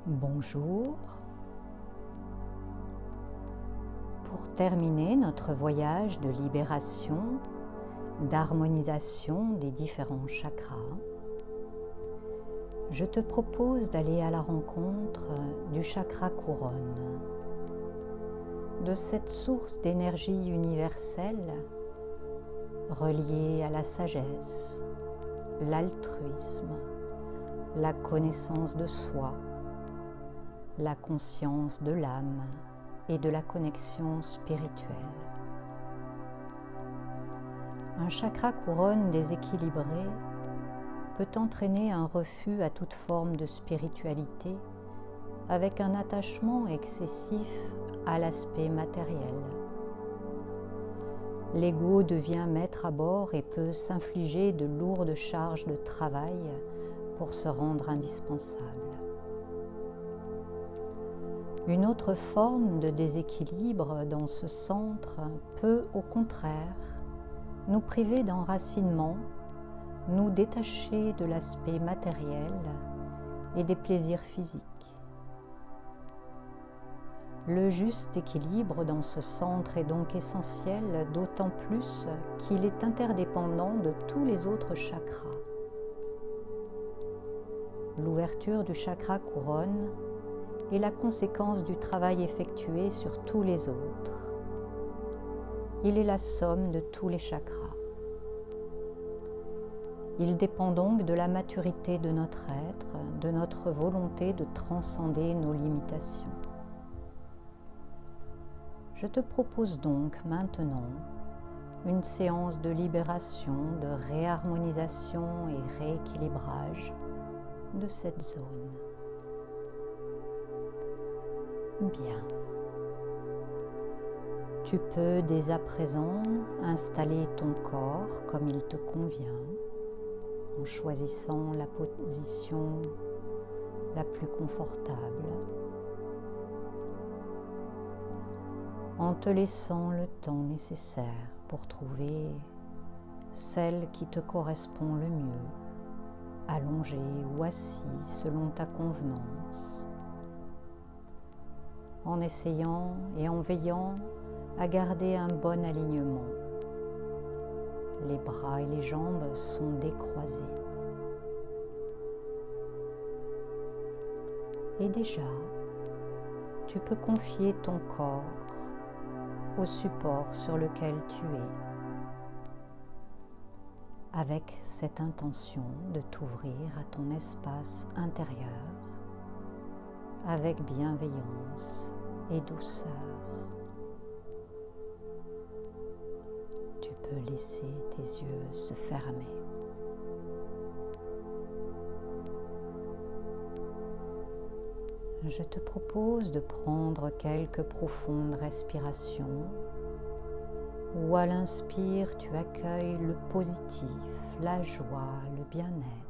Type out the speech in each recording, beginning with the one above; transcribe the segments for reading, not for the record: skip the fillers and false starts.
Bonjour. Pour terminer notre voyage de libération, d'harmonisation des différents chakras, je te propose d'aller à la rencontre du chakra couronne, de cette source d'énergie universelle reliée à la sagesse, l'altruisme, la connaissance de soi, la conscience de l'âme et de la connexion spirituelle. Un chakra couronne déséquilibré peut entraîner un refus à toute forme de spiritualité avec un attachement excessif à l'aspect matériel. L'ego devient maître à bord et peut s'infliger de lourdes charges de travail pour se rendre indispensable. Une autre forme de déséquilibre dans ce centre peut, au contraire, nous priver d'enracinement, nous détacher de l'aspect matériel et des plaisirs physiques. Le juste équilibre dans ce centre est donc essentiel, d'autant plus qu'il est interdépendant de tous les autres chakras. L'ouverture du chakra couronne est la conséquence du travail effectué sur tous les autres. Il est la somme de tous les chakras. Il dépend donc de la maturité de notre être, de notre volonté de transcender nos limitations. Je te propose donc maintenant une séance de libération, de réharmonisation et rééquilibrage de cette zone. Bien. Tu peux dès à présent installer ton corps comme il te convient, en choisissant la position la plus confortable, en te laissant le temps nécessaire pour trouver celle qui te correspond le mieux, allongé ou assis selon ta convenance, en essayant et en veillant à garder un bon alignement. Les bras et les jambes sont décroisés. Et déjà, tu peux confier ton corps au support sur lequel tu es, avec cette intention de t'ouvrir à ton espace intérieur avec bienveillance et douceur. Tu peux laisser tes yeux se fermer. Je te propose de prendre quelques profondes respirations où à l'inspire tu accueilles le positif, la joie, le bien-être.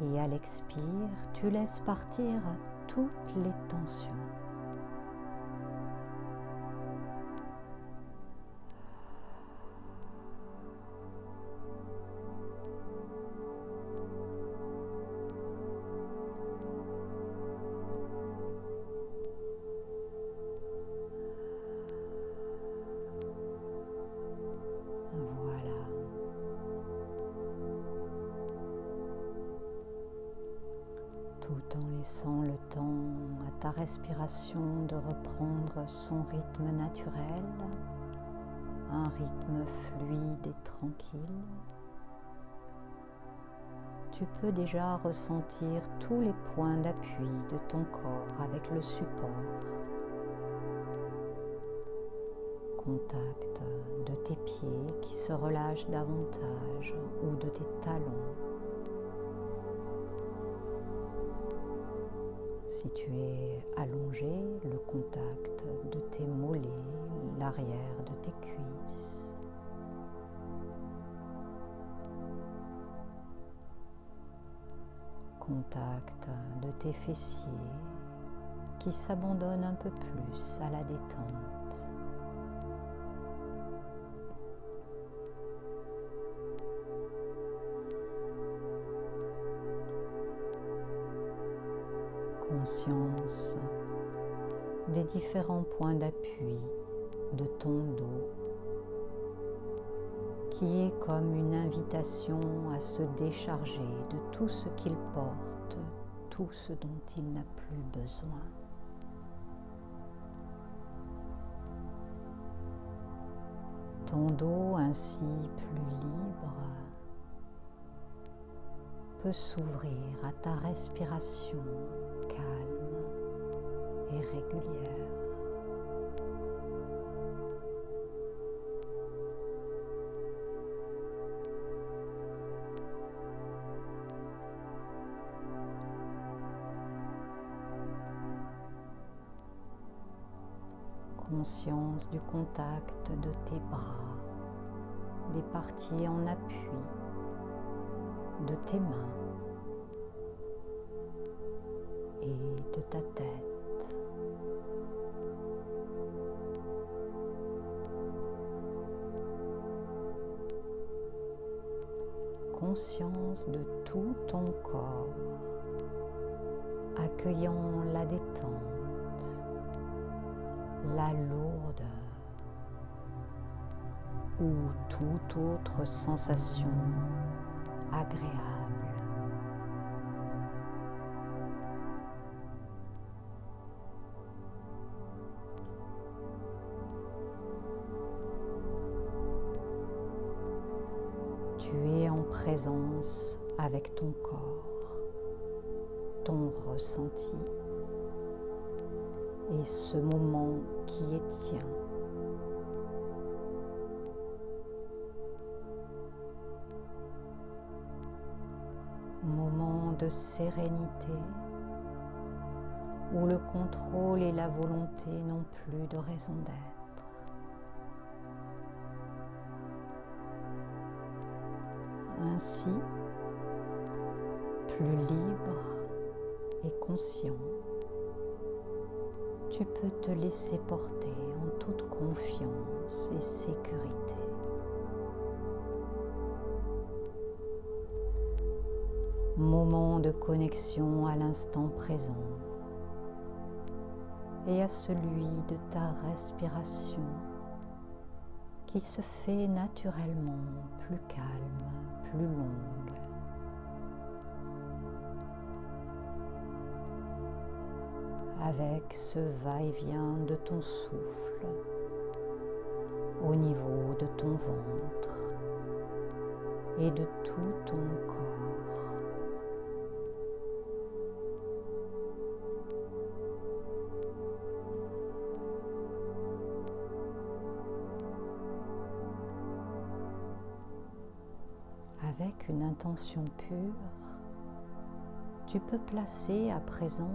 Et à l'expire, tu laisses partir toutes les tensions. Voilà. Tout en laissant le temps à ta respiration de reprendre son rythme naturel, un rythme fluide et tranquille, tu peux déjà ressentir tous les points d'appui de ton corps avec le support. Contact de tes pieds qui se relâchent davantage ou de tes talons. Si tu es allongé, le contact de tes mollets, l'arrière de tes cuisses. Contact de tes fessiers qui s'abandonnent un peu plus à la détente. conscience des différents points d'appui de ton dos, qui est comme une invitation à se décharger de tout ce qu'il porte, tout ce dont il n'a plus besoin. Ton dos ainsi plus libre peut s'ouvrir à ta respiration calme et régulière. Conscience du contact de tes bras, des parties en appui de tes mains et de ta tête. Conscience de tout ton corps, accueillant la détente, la lourdeur ou toute autre sensation agréable. Tu es en présence avec ton corps, ton ressenti et ce moment qui est tien. Moment de sérénité où le contrôle et la volonté n'ont plus de raison d'être. Ainsi, plus libre et conscient, tu peux te laisser porter en toute confiance et sécurité. Moment de connexion à l'instant présent et à celui de ta respiration qui se fait naturellement plus calme, plus longue. Avec ce va-et-vient de ton souffle au niveau de ton ventre et de tout ton corps. Avec une intention pure, tu peux placer à présent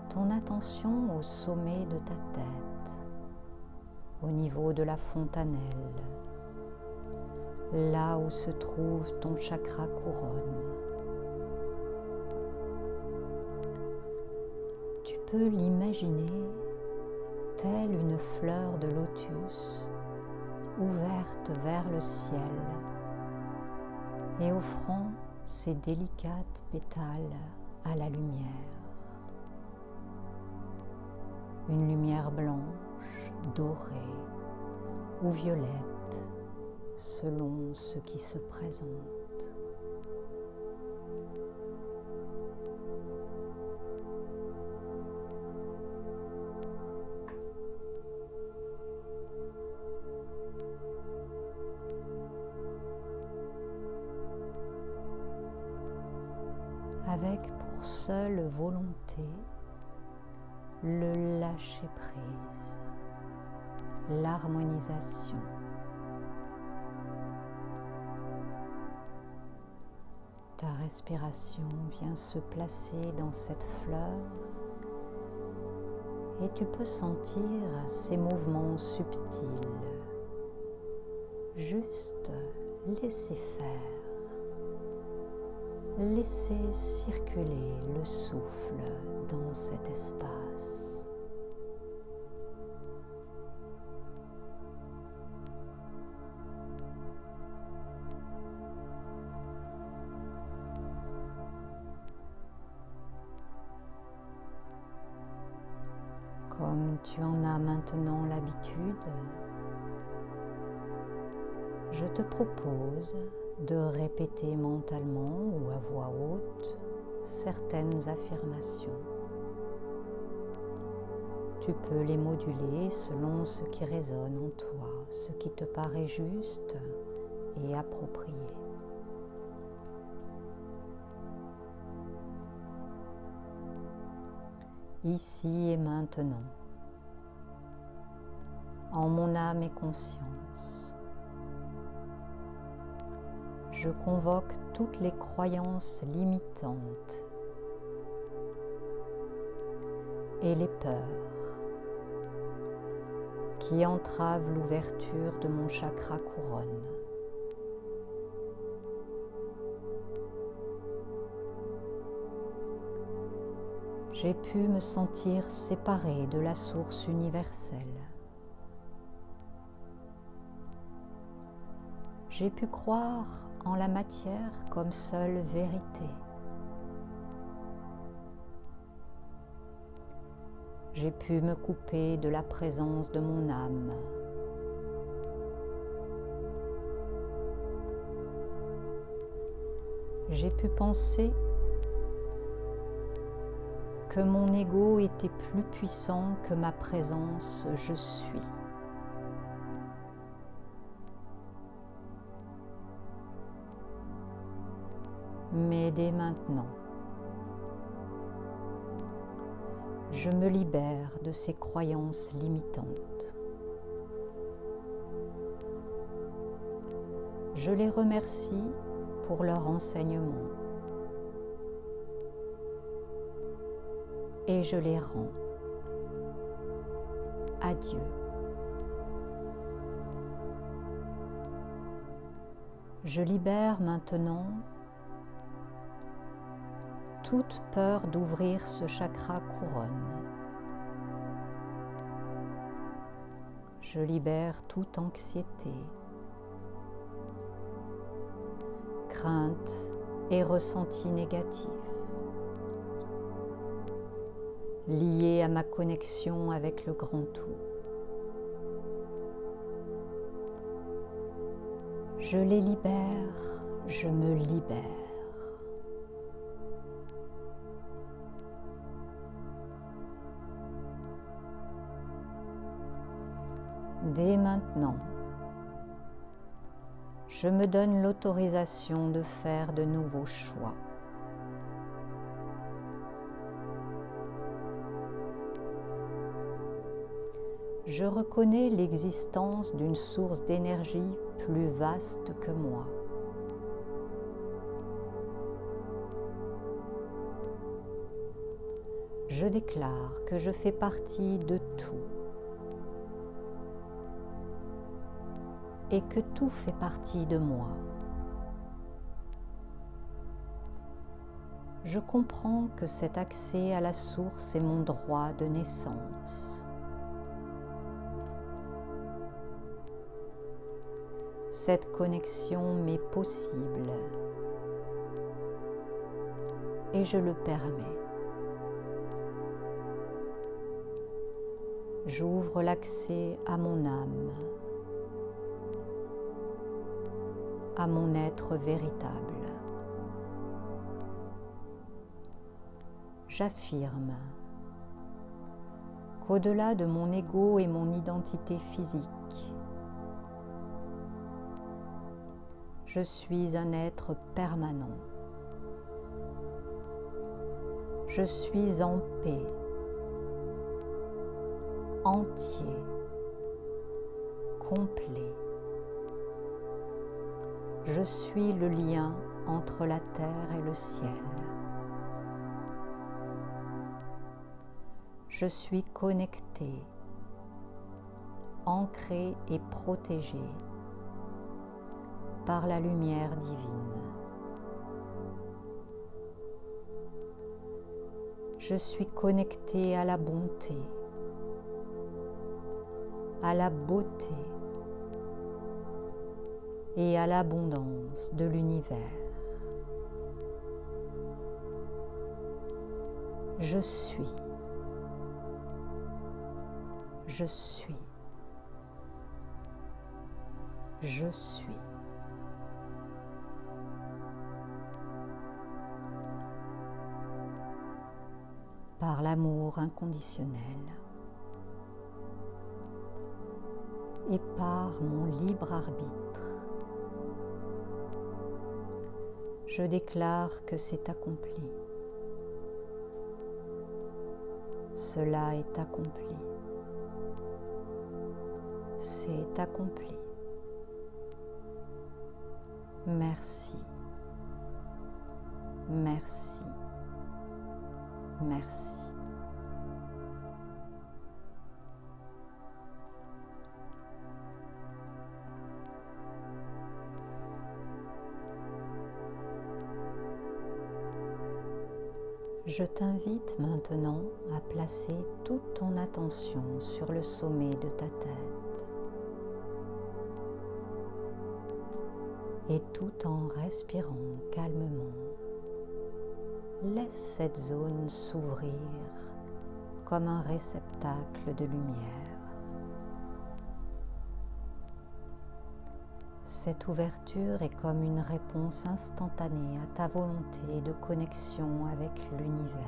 ton attention au sommet de ta tête, au niveau de la fontanelle, là où se trouve ton chakra couronne. Tu peux l'imaginer telle une fleur de lotus ouverte vers le ciel et offrant ses délicates pétales à la lumière. Une lumière blanche, dorée ou violette, selon ce qui se présente. Avec pour seule volonté le lâcher-prise, l'harmonisation. Ta respiration vient se placer dans cette fleur et tu peux sentir ces mouvements subtils. Juste laisser faire. Laissez circuler le souffle dans cet espace. Comme tu en as maintenant l'habitude, je te propose de répéter mentalement ou à voix haute certaines affirmations. Tu peux les moduler selon ce qui résonne en toi, ce qui te paraît juste et approprié. Ici et maintenant, en mon âme et conscience, je convoque toutes les croyances limitantes et les peurs qui entravent l'ouverture de mon chakra couronne. J'ai pu me sentir séparé de la source universelle. J'ai pu croire en la matière comme seule vérité. J'ai pu me couper de la présence de mon âme. J'ai pu penser que mon ego était plus puissant que ma présence je suis. Mais dès maintenant, je me libère de ces croyances limitantes. Je les remercie pour leur enseignement et je les rends à Dieu. Je libère maintenant toute peur d'ouvrir ce chakra couronne. Je libère toute anxiété, crainte et ressenti négatif liés à ma connexion avec le grand tout. Je les libère, je me libère. Dès maintenant, je me donne l'autorisation de faire de nouveaux choix. Je reconnais l'existence d'une source d'énergie plus vaste que moi. Je déclare que je fais partie de tout et que tout fait partie de moi. Je comprends que cet accès à la source est mon droit de naissance. Cette connexion m'est possible et je le permets. J'ouvre l'accès à mon âme, à mon être véritable. J'affirme qu'au-delà de mon ego et mon identité physique, je suis un être permanent. Je suis en paix, entier, complet. Je suis le lien entre la terre et le ciel. Je suis connecté, ancré et protégé par la lumière divine. Je suis connecté à la bonté, à la beauté et à l'abondance de l'univers. Je suis Je suis. Je suis. Par l'amour inconditionnel et par mon libre arbitre, je déclare que c'est accompli. Cela est accompli. C'est accompli. Merci. Merci. Merci. Je t'invite maintenant à placer toute ton attention sur le sommet de ta tête et tout en respirant calmement, laisse cette zone s'ouvrir comme un réceptacle de lumière. Cette ouverture est comme une réponse instantanée à ta volonté de connexion avec l'univers.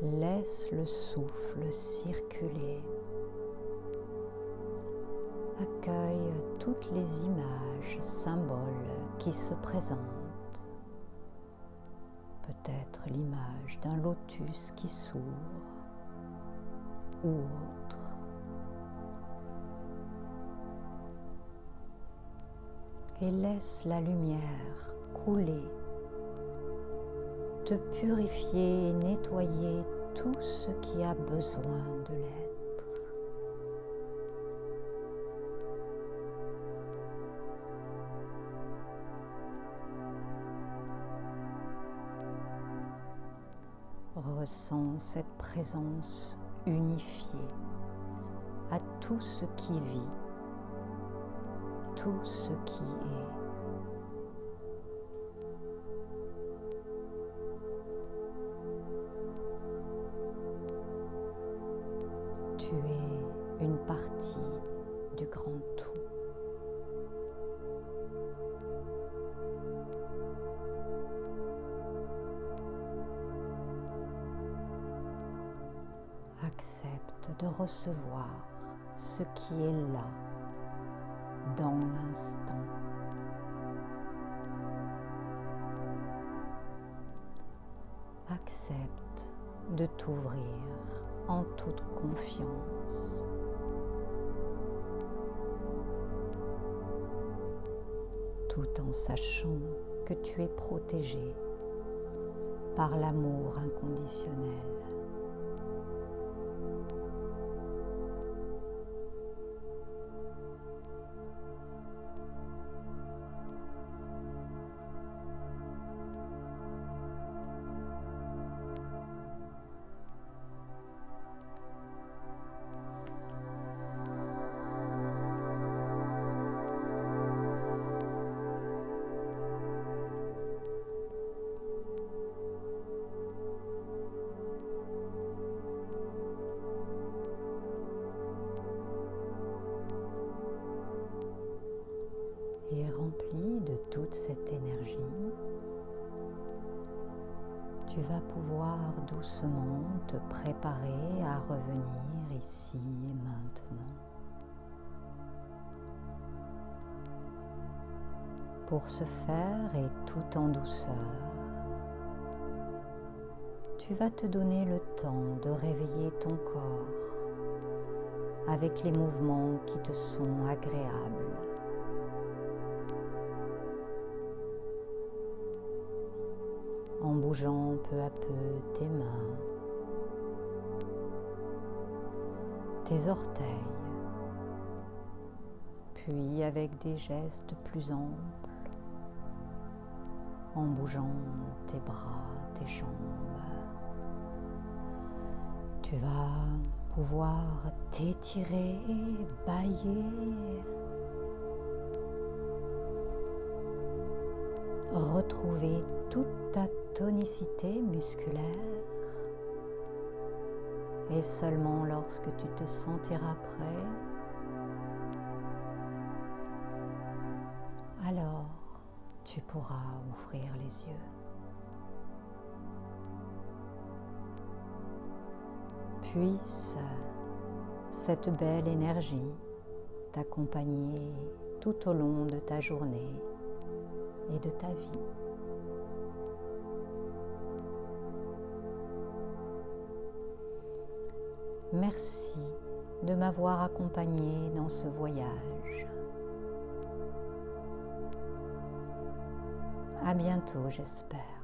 Laisse le souffle circuler. Accueille toutes les images, symboles qui se présentent. Peut-être l'image d'un lotus qui s'ouvre ou autre. Et laisse la lumière couler, te purifier et nettoyer tout ce qui a besoin de l'être. Ressens cette présence unifiée à tout ce qui vit, tout ce qui est. Tu es une partie du grand tout. Accepte de recevoir ce qui est là, dans l'instant. Accepte de t'ouvrir en toute confiance. Tout en sachant que tu es protégé par l'amour inconditionnel. Et rempli de toute cette énergie, tu vas pouvoir doucement te préparer à revenir ici et maintenant. Pour ce faire, et tout en douceur, tu vas te donner le temps de réveiller ton corps avec les mouvements qui te sont agréables. En bougeant peu à peu tes mains, tes orteils, puis avec des gestes plus amples, en bougeant tes bras, tes jambes, tu vas pouvoir t'étirer, bâiller retrouver toute ta tonicité musculaire et seulement lorsque tu te sentiras prêt, alors tu pourras ouvrir les yeux. Puisse cette belle énergie t'accompagner tout au long de ta journée et de ta vie. Merci de m'avoir accompagné dans ce voyage. À bientôt, j'espère.